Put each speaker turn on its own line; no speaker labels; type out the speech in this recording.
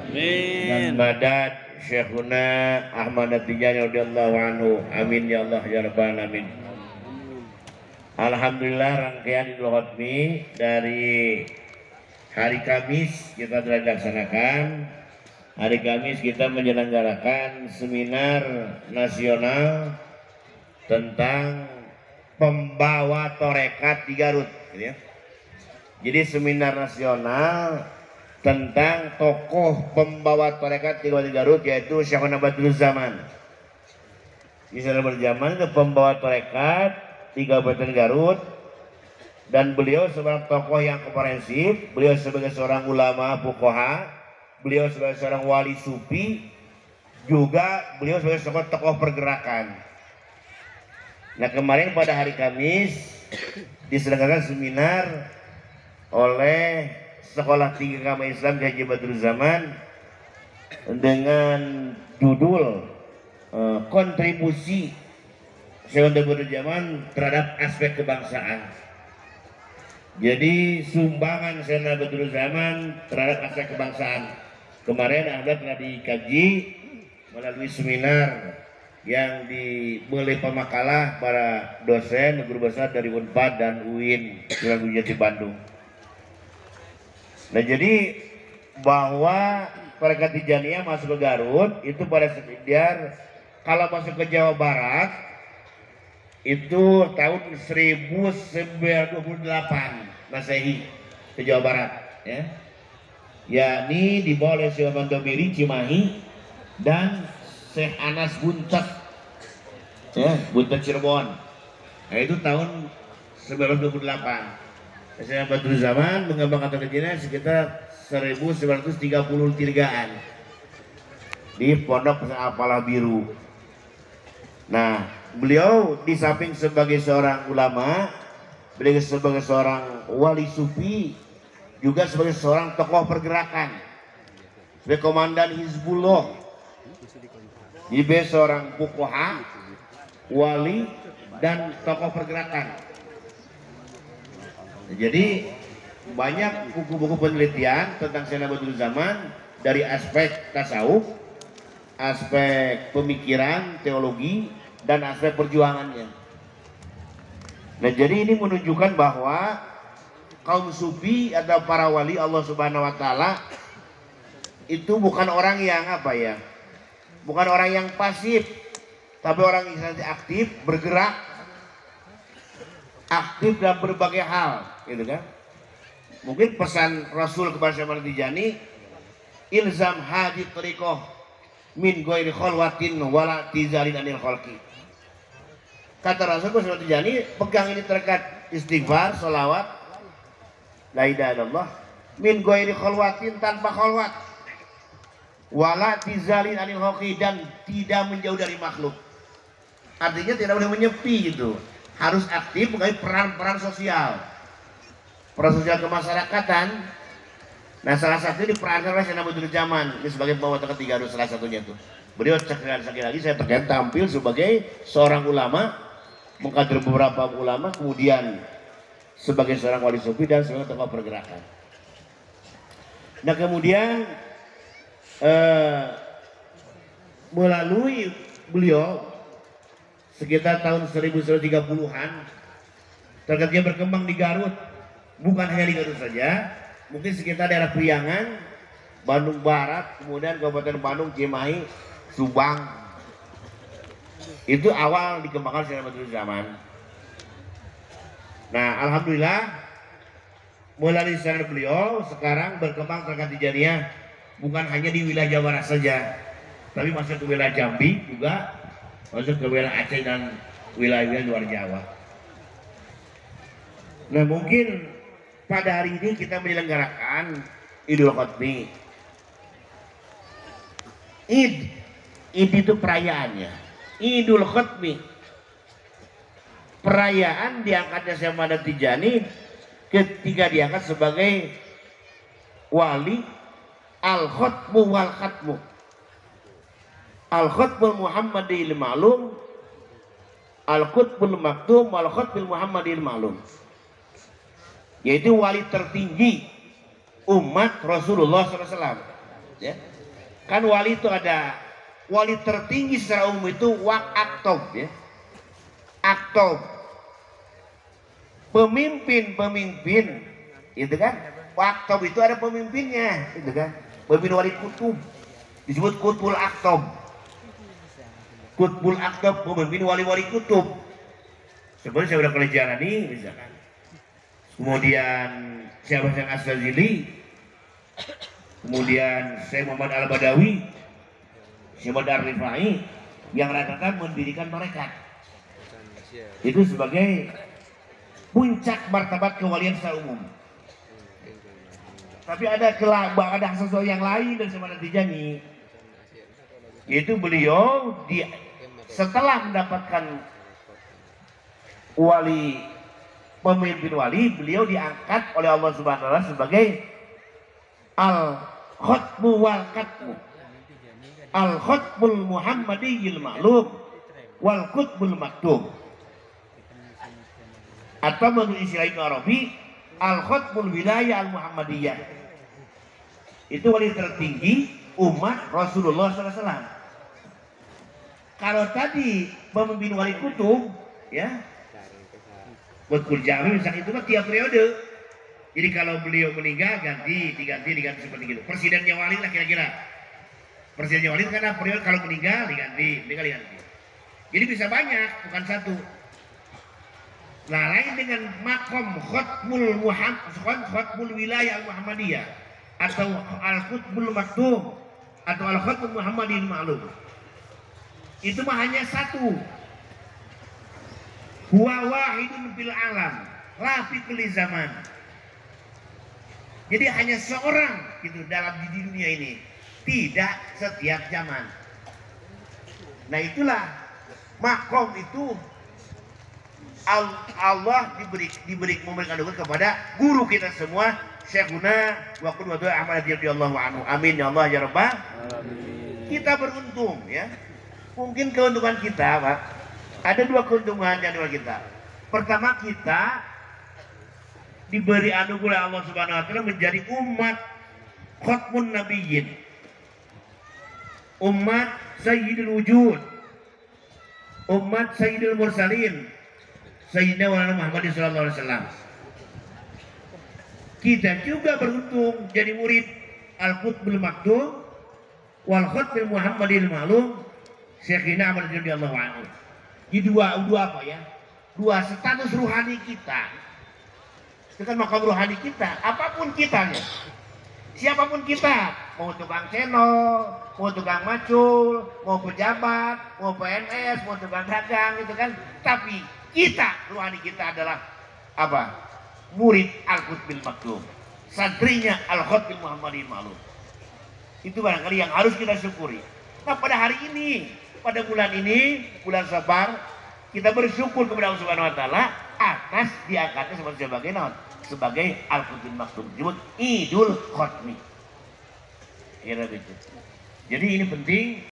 dan madad Syekhuna Ahmad At-Tijani radhiyallahu anhu. Amin ya Allah ya rabbal alamin. Alhamdulillah, rangkaian Idul Khatmi dari hari Kamis kita telah dilaksanakan. Hari Kamis kita menyelenggarakan seminar nasional tentang pembawa torekat di Garut, gitu ya. Jadi seminar nasional tentang tokoh pembawa torekat di Garut, yaitu Syekhuna Badrul Zaman. Di sana berjaman itu pembawa torekat di Kabupaten Garut, dan beliau seorang tokoh yang komprehensif. Beliau sebagai seorang ulama fuqaha, beliau sebagai seorang wali sufi, juga beliau sebagai seorang tokoh pergerakan. Nah, kemarin pada hari Kamis diselenggarakan seminar oleh Sekolah Tinggi Agama Islam Haji Badrul Zaman dengan judul kontribusi Syekhuna Badrul Zaman terhadap aspek kebangsaan. Jadi sumbangan Syekhuna Badrul Zaman terhadap aspek kebangsaan kemarin ada telah dikaji melalui seminar yang dimulai pemakalah para dosen guru besar dari Unpad dan UIN Jati Bandung. Nah, jadi bahwa Tarekat Tijaniyah masuk ke Garut itu pada sekitar, kalau masuk ke Jawa Barat itu tahun 1928 Masehi ke Jawa Barat, ya, yakni dibawa oleh Syekh Mandobiri Cimahi dan Syekh Anas Buntet, ya, Buntet Cirebon. Nah, itu tahun 1928. Syekh Badrul Zaman mengembangkan Tarekat sekitar 1933-an di Pondok Pesantren Al-Falah Biru. Nah, beliau di samping sebagai seorang ulama, beliau sebagai seorang wali sufi, juga sebagai seorang tokoh pergerakan, sebagai komandan Hizbullah. Jadi beliau seorang fuqaha, wali, dan tokoh pergerakan. Jadi banyak buku-buku penelitian tentang Syekhuna Badrul Zaman dari aspek tasawuf, aspek pemikiran, teologi, dan aspek perjuangannya. Nah, jadi ini menunjukkan bahwa kaum sufi atau para wali Allah Subhanahu wa taala itu bukan orang yang apa ya? Bukan orang yang pasif, tapi orang yang aktif, bergerak, aktif dalam berbagai hal, gitu kan? Mungkin pesan Rasul kepada Syekh Ahmad Tijani, ilzam hadi tariqah min ghairi khalwatin wala tizalin anil khalqi. Kata Rasul kepada Syekh Ahmad Tijani, pegang ini terkait istighfar, salawat, la ilaha illallah, min ghairi khalwatin, tanpa khalwat, wala tizalin anil khalqi, dan tidak menjauh dari makhluk. Artinya tidak boleh menyepi gitu, harus aktif mengambil peran-peran sosial, peran sosial kemasyarakatan. Nah, salah satu diperankan oleh Syekhuna Badrul Zaman ini sebagai pembawa torekat Garut, salah satunya itu. Beliau sekali lagi saya tekan tampil sebagai seorang ulama, mengkader beberapa ulama, kemudian sebagai seorang wali sufi dan sebagai tokoh pergerakan. Nah, kemudian melalui beliau sekitar tahun 1930-an torekatnya berkembang di Garut. Bukan hanya di Garut saja, mungkin sekitar daerah Priangan, Bandung Barat, kemudian Kabupaten Bandung, Cimahi, Subang. Itu awal dikembangkan Syekhuna Badrul Zaman. Nah, alhamdulillah melalui seminar beliau sekarang berkembang Tarekat Tijaniyah bukan hanya di wilayah Jawa Barat saja, tapi masuk ke wilayah Jambi juga, masuk ke wilayah Aceh dan wilayah luar Jawa. Nah, mungkin pada hari ini kita menyelenggarakan Idul Khatmi. Id itu perayaannya. Idul Khatmi, perayaan diangkatnya Syekh Ahmad Tijani ketika diangkat sebagai wali al-khatmu wal khatmu. Al-khatmul Muhammadiyil ma'lum, al-qutbul maktum, wal khatmul Muhammadiyil ma'lum. Yaitu wali tertinggi umat Rasulullah SAW, ya. Kan wali itu ada wali tertinggi secara umum itu aktob ya. Aktob. Pemimpin itu kan. Aktob itu ada pemimpinnya, itu kan. Pemimpin wali kutub disebut kutbul aktob. Kutbul aktob pemimpin wali-wali kutub. Sebenarnya saya udah pernah jalani misalkan. Kemudian Syekh Hasan Asyadzili, kemudian Syekh Muhammad Al-Badawi, Syekh Muhammad Ar-Rifai yang rata-rata mendirikan tarekat. Itu sebagai puncak martabat kewalian secara umum. Tapi ada sesuatu yang lain dan sebenarnya Tijani. Yaitu beliau setelah mendapatkan pemimpin wali, beliau diangkat oleh Allah Subhanahu wa taala sebagai al-khatmu wal katmu, al-khatmul muhammadiyil ma'lum wal qutbul maktub, atau menurut istilah Ibnu Arabi al-khatmul wilayah al-muhammadiyah. Itu wali tertinggi umat Rasulullah SAW. Kalau tadi pemimpin wali kutub ya, Qutbul Jami misalnya itu mah tiap periode. Jadi kalau beliau meninggal diganti seperti itu. Presidennya wali lah kira-kira. Presidennya wali karena periode kalau meninggal diganti. Jadi bisa banyak, bukan satu. Nah, lain dengan makom khatmul wilayah al-Muhammadiyah atau al-Qutbul Maktub atau al-Khatmul Muhammadiyil Ma'lum. Itu mah hanya satu. Huwa wahidun fil alam, la fi kulli zaman. Jadi hanya seorang gitu dalam di dunia ini, tidak setiap zaman. Nah, itulah makom itu Allah memberikan anugerah kepada guru kita semua, Syekhuna wa qudwatuna Ahmad radhiyallahu anhu. Amin ya Allah ya Rabbal alamin. Kita beruntung ya. Mungkin keuntungan kita, Pak, ada dua keuntungan yang dimiliki kita. Pertama, kita diberi anugerah Allah Subhanahu wa taala menjadi umat khatmun nabiyyin, umat sayyidul wujud, umat sayyidul mursalin, sayyidina Muhammad sallallahu alaihi wasallam. Kita juga beruntung jadi murid al-Qutbul Maktub wal Khatmul Muhammadil Ma'lum Syekhina Ahmad radhiyallahu anhu. Di dua apa ya? Dua status ruhani kita. Itu kan makam ruhani kita, apapun kitanya. Siapapun kita, mau tukang channel, mau tukang macul, mau pejabat, mau PNS, mau tukang dagang gitu kan. Tapi kita, ruhani kita adalah apa? Murid Al-Qutbil Maktub, santrinya Al-Khatmil Muhammadil Ma'lum. Itu barangkali yang harus kita syukuri. Nah, pada hari ini, pada bulan ini, bulan Safar, kita bersyukur kepada Allah Subhanahu wa taala atas diangkatnya sebagai Al-Qutbil Maktub, disebut Idul Khatmi. Kira begitu. Jadi ini penting.